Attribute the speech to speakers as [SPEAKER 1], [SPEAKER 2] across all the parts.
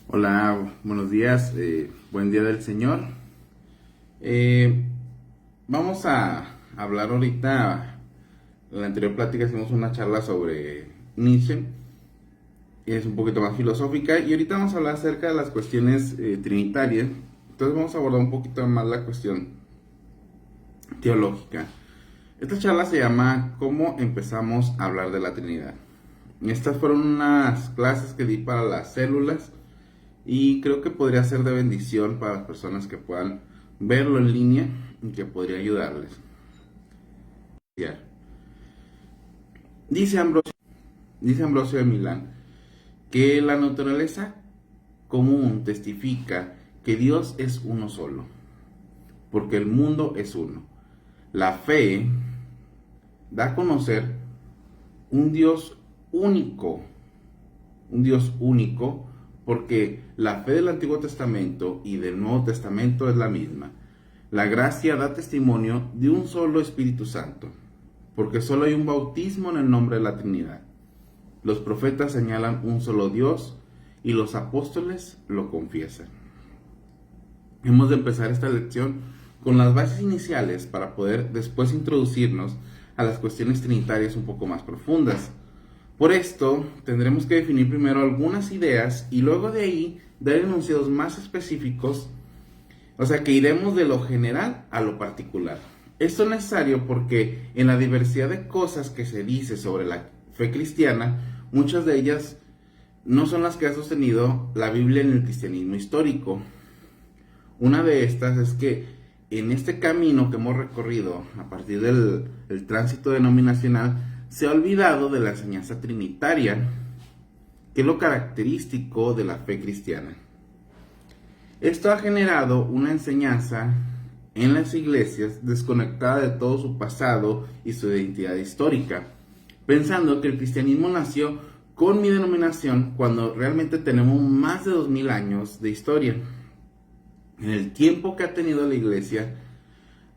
[SPEAKER 1] Hola, buenos días, buen día del Señor. Vamos a hablar ahorita, en la anterior plática hicimos una charla sobre Nietzsche, es un poquito más filosófica, y ahorita vamos a hablar acerca de las cuestiones trinitarias. Entonces vamos a abordar un poquito más la cuestión teológica. Esta charla se llama ¿Cómo empezamos a hablar de la Trinidad? Estas fueron unas clases que di para las células y creo que podría ser de bendición para las personas que puedan verlo en línea y que podría ayudarles. Dice Ambrosio, dice Ambrosio de Milán que la naturaleza común testifica que Dios es uno solo, porque el mundo es uno. La fe da a conocer un Dios único, un Dios único, porque la fe del Antiguo Testamento y del Nuevo Testamento es la misma. La gracia da testimonio de un solo Espíritu Santo, porque solo hay un bautismo en el nombre de la Trinidad. Los profetas señalan un solo Dios y los apóstoles lo confiesan. Hemos de empezar esta lección con las bases iniciales para poder después introducirnos a las cuestiones trinitarias un poco más profundas. Por esto, tendremos que definir primero algunas ideas y luego de ahí dar enunciados más específicos, o sea que iremos de lo general a lo particular. Esto es necesario porque en la diversidad de cosas que se dice sobre la fe cristiana, muchas de ellas no son las que ha sostenido la Biblia en el cristianismo histórico. Una de estas es que en este camino que hemos recorrido a partir del tránsito denominacional, se ha olvidado de la enseñanza trinitaria, que es lo característico de la fe cristiana. Esto ha generado una enseñanza en las iglesias desconectada de todo su pasado y su identidad histórica, pensando que el cristianismo nació con mi denominación cuando realmente tenemos más de 2000 años de historia. En el tiempo que ha tenido la iglesia,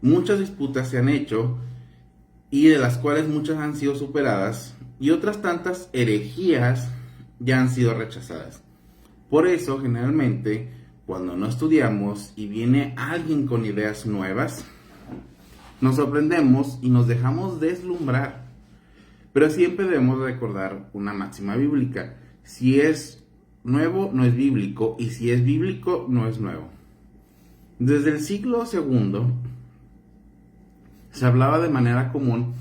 [SPEAKER 1] muchas disputas se han hecho y de las cuales muchas han sido superadas y otras tantas herejías ya han sido rechazadas. Por eso, generalmente, cuando no estudiamos y viene alguien con ideas nuevas, nos sorprendemos y nos dejamos deslumbrar. Pero siempre debemos recordar una máxima bíblica: si es nuevo, no es bíblico, y si es bíblico, no es nuevo. Desde el siglo II se hablaba de manera común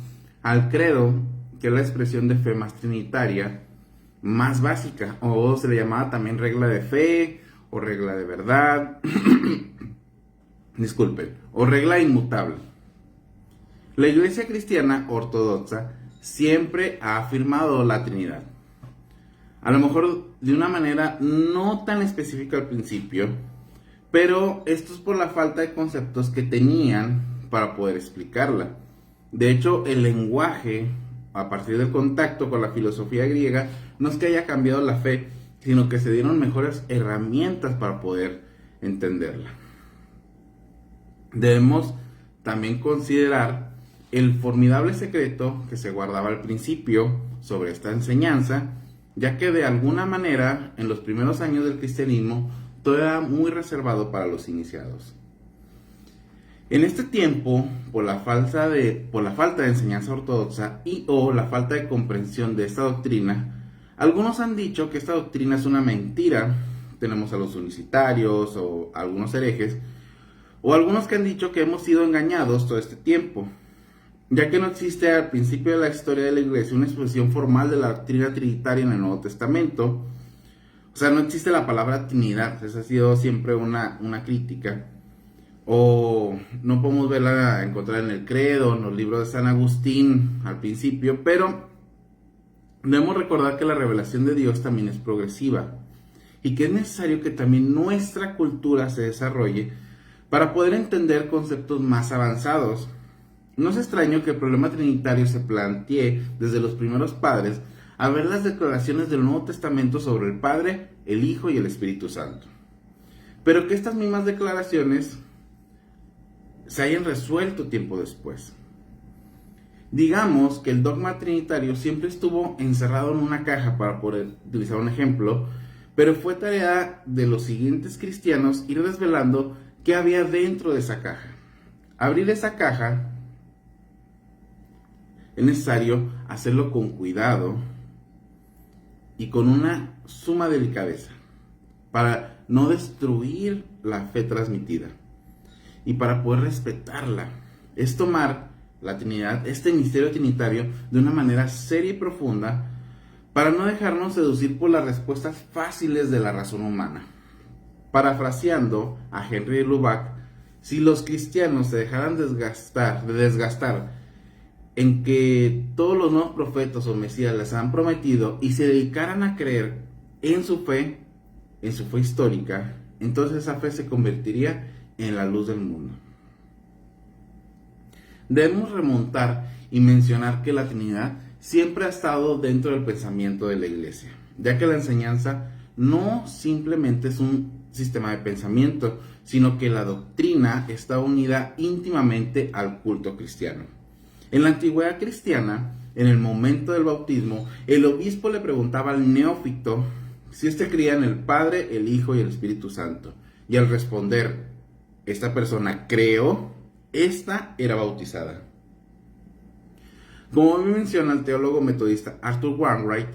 [SPEAKER 1] al credo, que es la expresión de fe más trinitaria, más básica, o se le llamaba también regla de fe, o regla de verdad, disculpen, o regla inmutable. La Iglesia cristiana ortodoxa siempre ha afirmado la Trinidad. A lo mejor de una manera no tan específica al principio, pero esto es por la falta de conceptos que tenían para poder explicarla. De hecho, el lenguaje, a partir del contacto con la filosofía griega, no es que haya cambiado la fe, sino que se dieron mejores herramientas para poder entenderla. Debemos también considerar el formidable secreto que se guardaba al principio sobre esta enseñanza, ya que de alguna manera en los primeros años del cristianismo todo era muy reservado para los iniciados. En este tiempo, por la falta de enseñanza ortodoxa y o la falta de comprensión de esta doctrina, algunos han dicho que esta doctrina es una mentira. Tenemos a los unicitarios o algunos herejes, o algunos que han dicho que hemos sido engañados todo este tiempo, ya que no existe al principio de la historia de la iglesia una exposición formal de la doctrina trinitaria en el Nuevo Testamento. O sea, no existe la palabra Trinidad. Esa ha sido siempre una crítica. O no podemos encontrar en el credo, en los libros de San Agustín al principio, pero debemos recordar que la revelación de Dios también es progresiva y que es necesario que también nuestra cultura se desarrolle para poder entender conceptos más avanzados. No es extraño que el problema trinitario se plantee desde los primeros padres a ver las declaraciones del Nuevo Testamento sobre el Padre, el Hijo y el Espíritu Santo, pero que estas mismas declaraciones se hayan resuelto tiempo después. Digamos que el dogma trinitario siempre estuvo encerrado en una caja, para poder utilizar un ejemplo, Pero fue tarea de los siguientes cristianos ir desvelando qué había dentro de esa caja. Abrir esa caja es necesario hacerlo con cuidado y con una suma delicadeza para no destruir la fe transmitida y para poder respetarla. Es tomar la Trinidad, este misterio trinitario, de una manera seria y profunda para no dejarnos seducir por las respuestas fáciles de la razón humana. Parafraseando a Henry Lubac, si los cristianos se dejaran desgastar en que todos los nuevos profetas o mesías les han prometido y se dedicaran a creer en su fe histórica, entonces esa fe se convertiría en la luz del mundo. Debemos remontar y mencionar que la Trinidad siempre ha estado dentro del pensamiento de la Iglesia, ya que la enseñanza no simplemente es un sistema de pensamiento, sino que la doctrina está unida íntimamente al culto cristiano. En la antigüedad cristiana, en el momento del bautismo, el obispo le preguntaba al neófito si éste creía en el Padre, el Hijo y el Espíritu Santo, y al responder, esta persona creó, esta era bautizada. Como menciona el teólogo metodista Arthur Wainwright,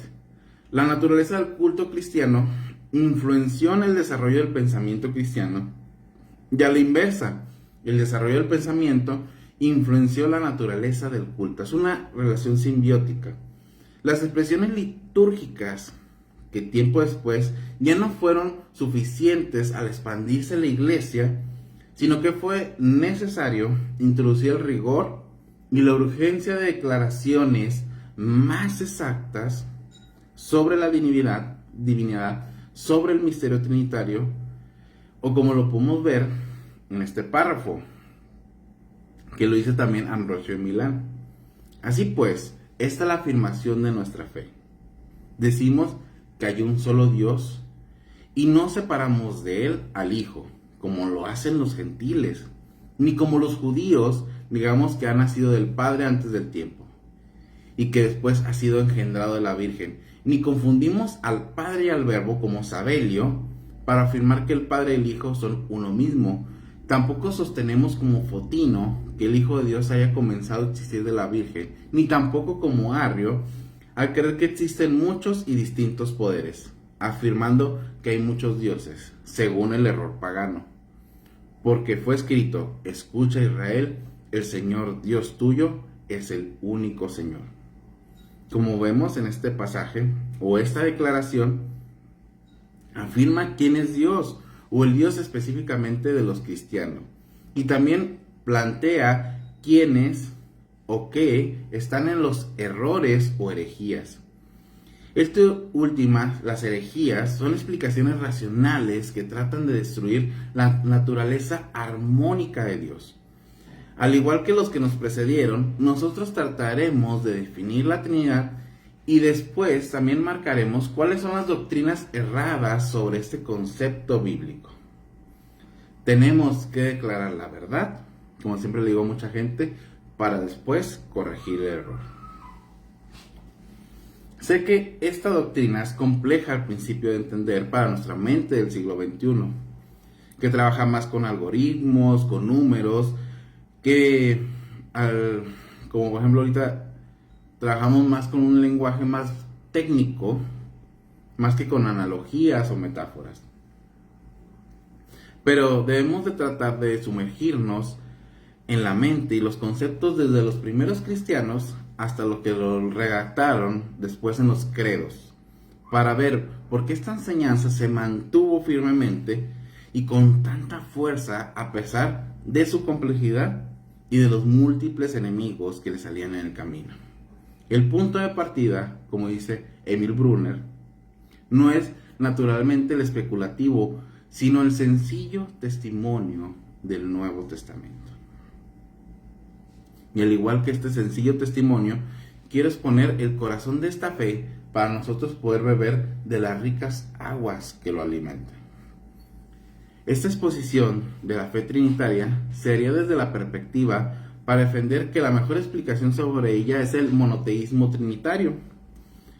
[SPEAKER 1] la naturaleza del culto cristiano influenció en el desarrollo del pensamiento cristiano, y a la inversa, el desarrollo del pensamiento influenció la naturaleza del culto. Es una relación simbiótica. Las expresiones litúrgicas que tiempo después ya no fueron suficientes al expandirse la iglesia, sino que fue necesario introducir el rigor y la urgencia de declaraciones más exactas sobre la divinidad, sobre el misterio trinitario, o como lo podemos ver en este párrafo, que lo dice también Ambrosio de Milán. Así pues, esta es la afirmación de nuestra fe. Decimos que hay un solo Dios y no separamos de él al Hijo, como lo hacen los gentiles, ni como los judíos, digamos que ha nacido del Padre antes del tiempo, y que después ha sido engendrado de la Virgen, ni confundimos al Padre y al Verbo como Sabelio, para afirmar que el Padre y el Hijo son uno mismo. Tampoco sostenemos como Fotino que el Hijo de Dios haya comenzado a existir de la Virgen, ni tampoco como Arrio, al creer que existen muchos y distintos poderes, afirmando que hay muchos dioses, según el error pagano. Porque fue escrito, escucha Israel, el Señor Dios tuyo es el único Señor. Como vemos en este pasaje, o esta declaración, afirma quién es Dios, o el Dios específicamente de los cristianos. Y también plantea quiénes o qué están en los errores o herejías. Las herejías, son explicaciones racionales que tratan de destruir la naturaleza armónica de Dios. Al igual que los que nos precedieron, nosotros trataremos de definir la Trinidad y después también marcaremos cuáles son las doctrinas erradas sobre este concepto bíblico. Tenemos que declarar la verdad, como siempre le digo a mucha gente, para después corregir el error. Sé que esta doctrina es compleja al principio de entender para nuestra mente del siglo XXI, que trabaja más con algoritmos, con números, como por ejemplo ahorita trabajamos más con un lenguaje más técnico, más que con analogías o metáforas. Pero debemos de tratar de sumergirnos en la mente y los conceptos desde los primeros cristianos hasta lo que lo redactaron después en los credos, para ver por qué esta enseñanza se mantuvo firmemente y con tanta fuerza a pesar de su complejidad y de los múltiples enemigos que le salían en el camino. El punto de partida, como dice Emil Brunner, no es naturalmente el especulativo, sino el sencillo testimonio del Nuevo Testamento. Y al igual que este sencillo testimonio, quiero exponer el corazón de esta fe para nosotros poder beber de las ricas aguas que lo alimentan. Esta exposición de la fe trinitaria sería desde la perspectiva para defender que la mejor explicación sobre ella es el monoteísmo trinitario.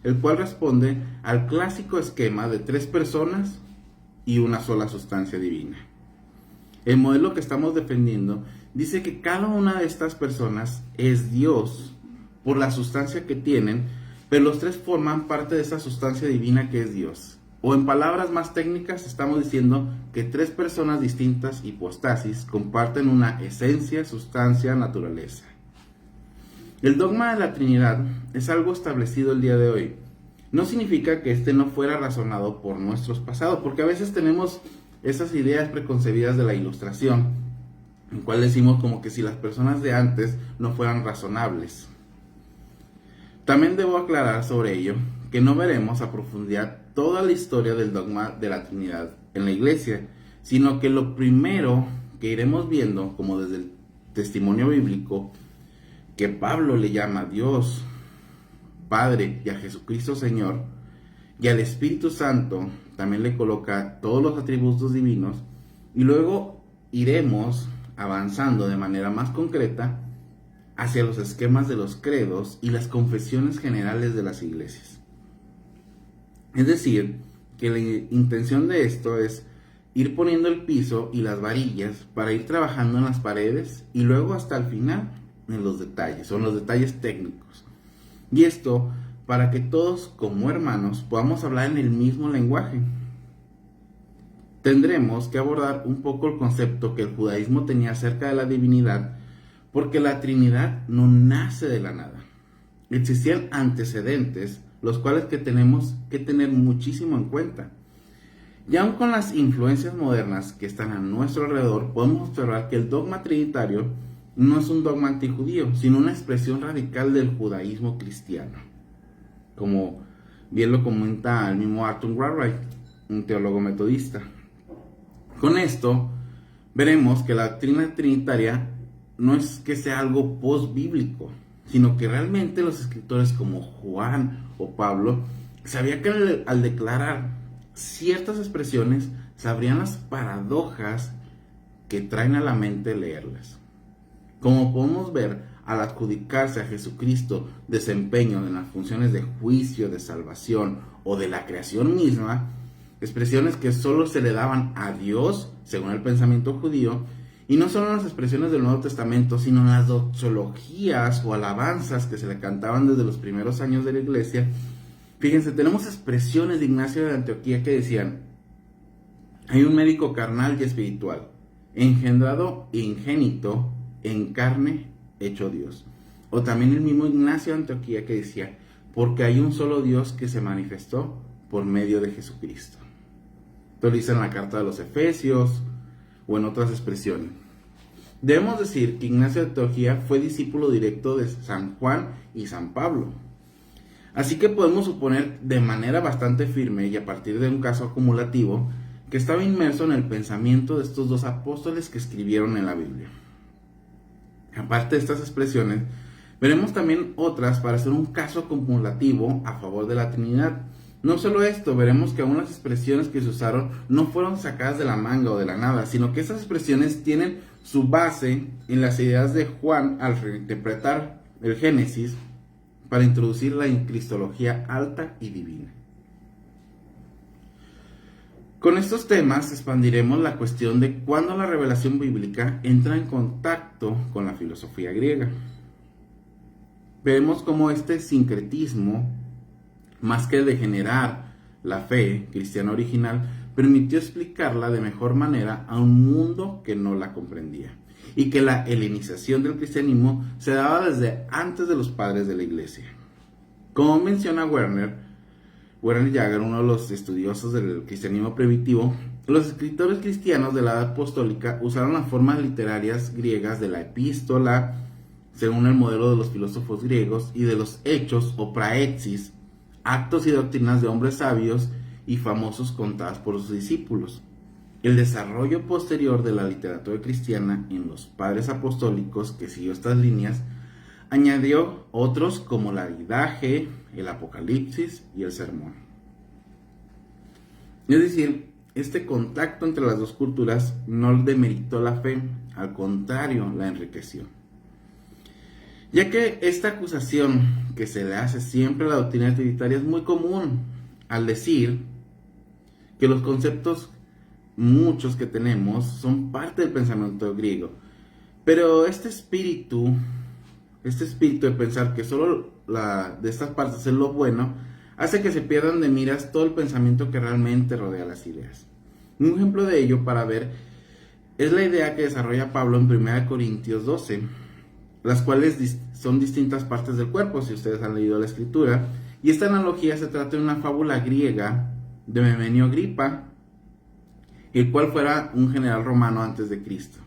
[SPEAKER 1] el cual responde al clásico esquema de 3 personas y una sola sustancia divina. El modelo que estamos defendiendo dice que cada una de estas personas es Dios por la sustancia que tienen, pero los 3 forman parte de esa sustancia divina que es Dios. O en palabras más técnicas, estamos diciendo que 3 personas distintas, hipostasis, comparten una esencia, sustancia, naturaleza. El dogma de la Trinidad es algo establecido el día de hoy. No significa que este no fuera razonado por nuestros pasados, porque a veces tenemos esas ideas preconcebidas de la Ilustración, en cual decimos como que si las personas de antes no fueran razonables. También debo aclarar sobre ello que no veremos a profundidad toda la historia del dogma de la Trinidad en la Iglesia, sino que lo primero que iremos viendo, como desde el testimonio bíblico, que Pablo le llama a Dios Padre y a Jesucristo Señor, y al Espíritu Santo también le coloca todos los atributos divinos, y luego iremos avanzando de manera más concreta hacia los esquemas de los credos y las confesiones generales de las iglesias. Es decir, que la intención de esto es ir poniendo el piso y las varillas para ir trabajando en las paredes y luego hasta el final en los detalles, o en los detalles técnicos. Y esto para que todos como hermanos podamos hablar en el mismo lenguaje. Tendremos que abordar un poco el concepto que el judaísmo tenía acerca de la divinidad, porque la Trinidad no nace de la nada. Existían antecedentes, los cuales que tenemos que tener muchísimo en cuenta. Y aun con las influencias modernas que están a nuestro alrededor, podemos observar que el dogma trinitario no es un dogma antijudío, sino una expresión radical del judaísmo cristiano, como bien lo comenta el mismo Arthur Wainwright, un teólogo metodista. Con esto veremos que la doctrina trinitaria no es que sea algo post-bíblico, sino que realmente los escritores como Juan o Pablo sabían que al declarar ciertas expresiones sabrían las paradojas que traen a la mente leerlas. Como podemos ver, al adjudicarse a Jesucristo desempeño en las funciones de juicio, de salvación o de la creación misma, expresiones que solo se le daban a Dios, según el pensamiento judío, y no solo en las expresiones del Nuevo Testamento, sino en las doxologías o alabanzas que se le cantaban desde los primeros años de la iglesia. Fíjense, tenemos expresiones de Ignacio de Antioquía que decían: hay un médico carnal y espiritual, engendrado e ingénito, en carne, hecho Dios. O también el mismo Ignacio de Antioquía que decía: porque hay un solo Dios que se manifestó por medio de Jesucristo. Esto lo dice en la carta de los Efesios o en otras expresiones. Debemos decir que Ignacio de Antioquía fue discípulo directo de San Juan y San Pablo. Así que podemos suponer de manera bastante firme y a partir de un caso acumulativo que estaba inmerso en el pensamiento de estos 2 apóstoles que escribieron en la Biblia. Aparte de estas expresiones, veremos también otras para hacer un caso acumulativo a favor de la Trinidad. No solo esto, veremos que aún las expresiones que se usaron no fueron sacadas de la manga o de la nada, sino que estas expresiones tienen su base en las ideas de Juan al reinterpretar el Génesis para introducir la cristología alta y divina. Con estos temas expandiremos la cuestión de cuándo la revelación bíblica entra en contacto con la filosofía griega. Veremos cómo este sincretismo, más que degenerar la fe cristiana original, permitió explicarla de mejor manera a un mundo que no la comprendía, y que la helenización del cristianismo se daba desde antes de los padres de la iglesia. Como menciona Werner Jaeger, uno de los estudiosos del cristianismo primitivo, los escritores cristianos de la edad apostólica usaron las formas literarias griegas de la epístola, según el modelo de los filósofos griegos, y de los hechos o praexis, actos y doctrinas de hombres sabios y famosos contadas por sus discípulos. El desarrollo posterior de la literatura cristiana en los padres apostólicos que siguió estas líneas añadió otros como la Didache, el Apocalipsis y el Sermón. Es decir, este contacto entre las 2 culturas no demeritó la fe, al contrario, la enriqueció. Ya que esta acusación que se le hace siempre a la doctrina trinitaria es muy común al decir que los conceptos muchos que tenemos son parte del pensamiento griego. Pero este espíritu de pensar que solo de estas partes es lo bueno, hace que se pierdan de miras todo el pensamiento que realmente rodea las ideas. Un ejemplo de ello para ver es la idea que desarrolla Pablo en 1 Corintios 12, las cuales son distintas partes del cuerpo, si ustedes han leído la escritura, y esta analogía se trata de una fábula griega de Memenio Agripa, el cual fuera un general romano antes de Cristo.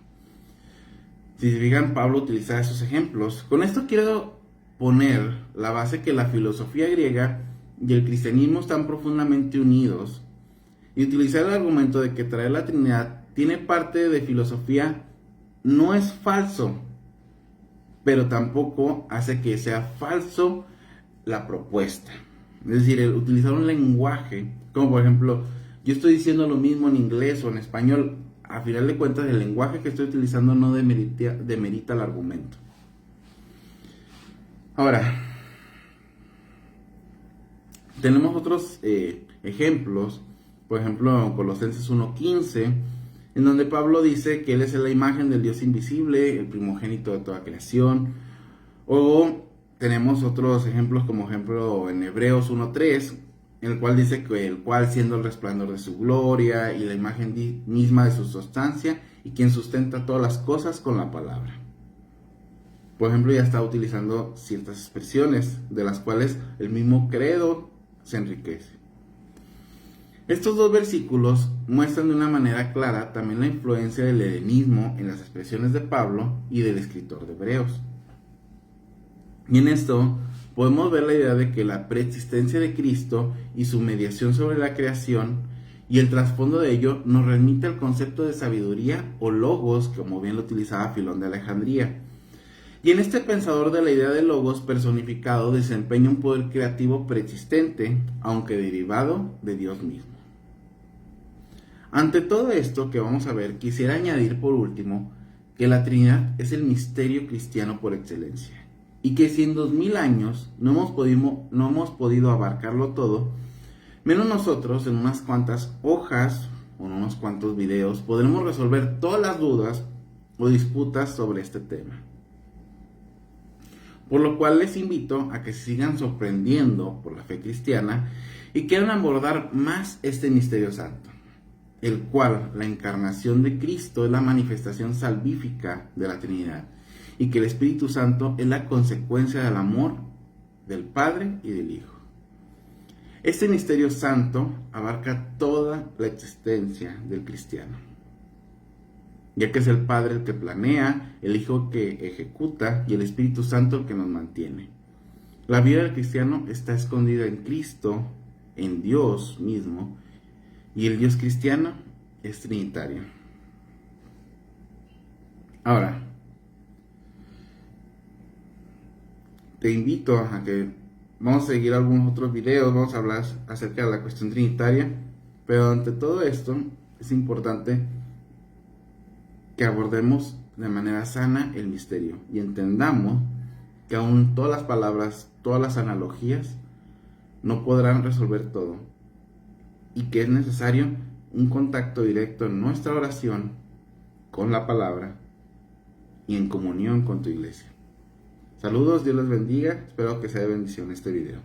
[SPEAKER 1] Si se fijan, Pablo utiliza esos ejemplos. Con esto quiero poner la base que la filosofía griega y el cristianismo están profundamente unidos, y utilizar el argumento de que traer la Trinidad tiene parte de filosofía no es falso, pero tampoco hace que sea falso la propuesta. Es decir, el utilizar un lenguaje, como por ejemplo, yo estoy diciendo lo mismo en inglés o en español, a final de cuentas el lenguaje que estoy utilizando no demerita el argumento. Ahora, tenemos otros ejemplos, por ejemplo, Colosenses 1:15, en donde Pablo dice que Él es la imagen del Dios invisible, el primogénito de toda creación. O tenemos otros ejemplos, como ejemplo en Hebreos 1:3, en el cual dice que el cual siendo el resplandor de su gloria y la imagen misma de su sustancia, y quien sustenta todas las cosas con la palabra. Por ejemplo, ya está utilizando ciertas expresiones de las cuales el mismo credo se enriquece. Estos dos versículos muestran de una manera clara también la influencia del helenismo en las expresiones de Pablo y del escritor de Hebreos. Y en esto podemos ver la idea de que la preexistencia de Cristo y su mediación sobre la creación y el trasfondo de ello nos remite al concepto de sabiduría o logos, como bien lo utilizaba Filón de Alejandría. Y en este pensador de la idea de logos personificado desempeña un poder creativo preexistente, aunque derivado de Dios mismo. Ante todo esto que vamos a ver, quisiera añadir por último que la Trinidad es el misterio cristiano por excelencia, y que si en 2000 años no hemos podido abarcarlo todo, menos nosotros en unas cuantas hojas o en unos cuantos videos podremos resolver todas las dudas o disputas sobre este tema. Por lo cual les invito a que se sigan sorprendiendo por la fe cristiana y quieran abordar más este misterio santo, el cual la encarnación de Cristo es la manifestación salvífica de la Trinidad, y que el Espíritu Santo es la consecuencia del amor del Padre y del Hijo. Este misterio santo abarca toda la existencia del cristiano, ya que es el Padre el que planea, el Hijo que ejecuta y el Espíritu Santo el que nos mantiene. La vida del cristiano está escondida en Cristo, en Dios mismo, y el Dios cristiano es trinitario. Ahora, te invito a que vamos a seguir algunos otros videos, vamos a hablar acerca de la cuestión trinitaria, pero ante todo esto es importante que abordemos de manera sana el misterio y entendamos que aún todas las palabras, todas las analogías no podrán resolver todo, y que es necesario un contacto directo en nuestra oración con la palabra y en comunión con tu iglesia. Saludos, Dios les bendiga, espero que sea de bendición este video.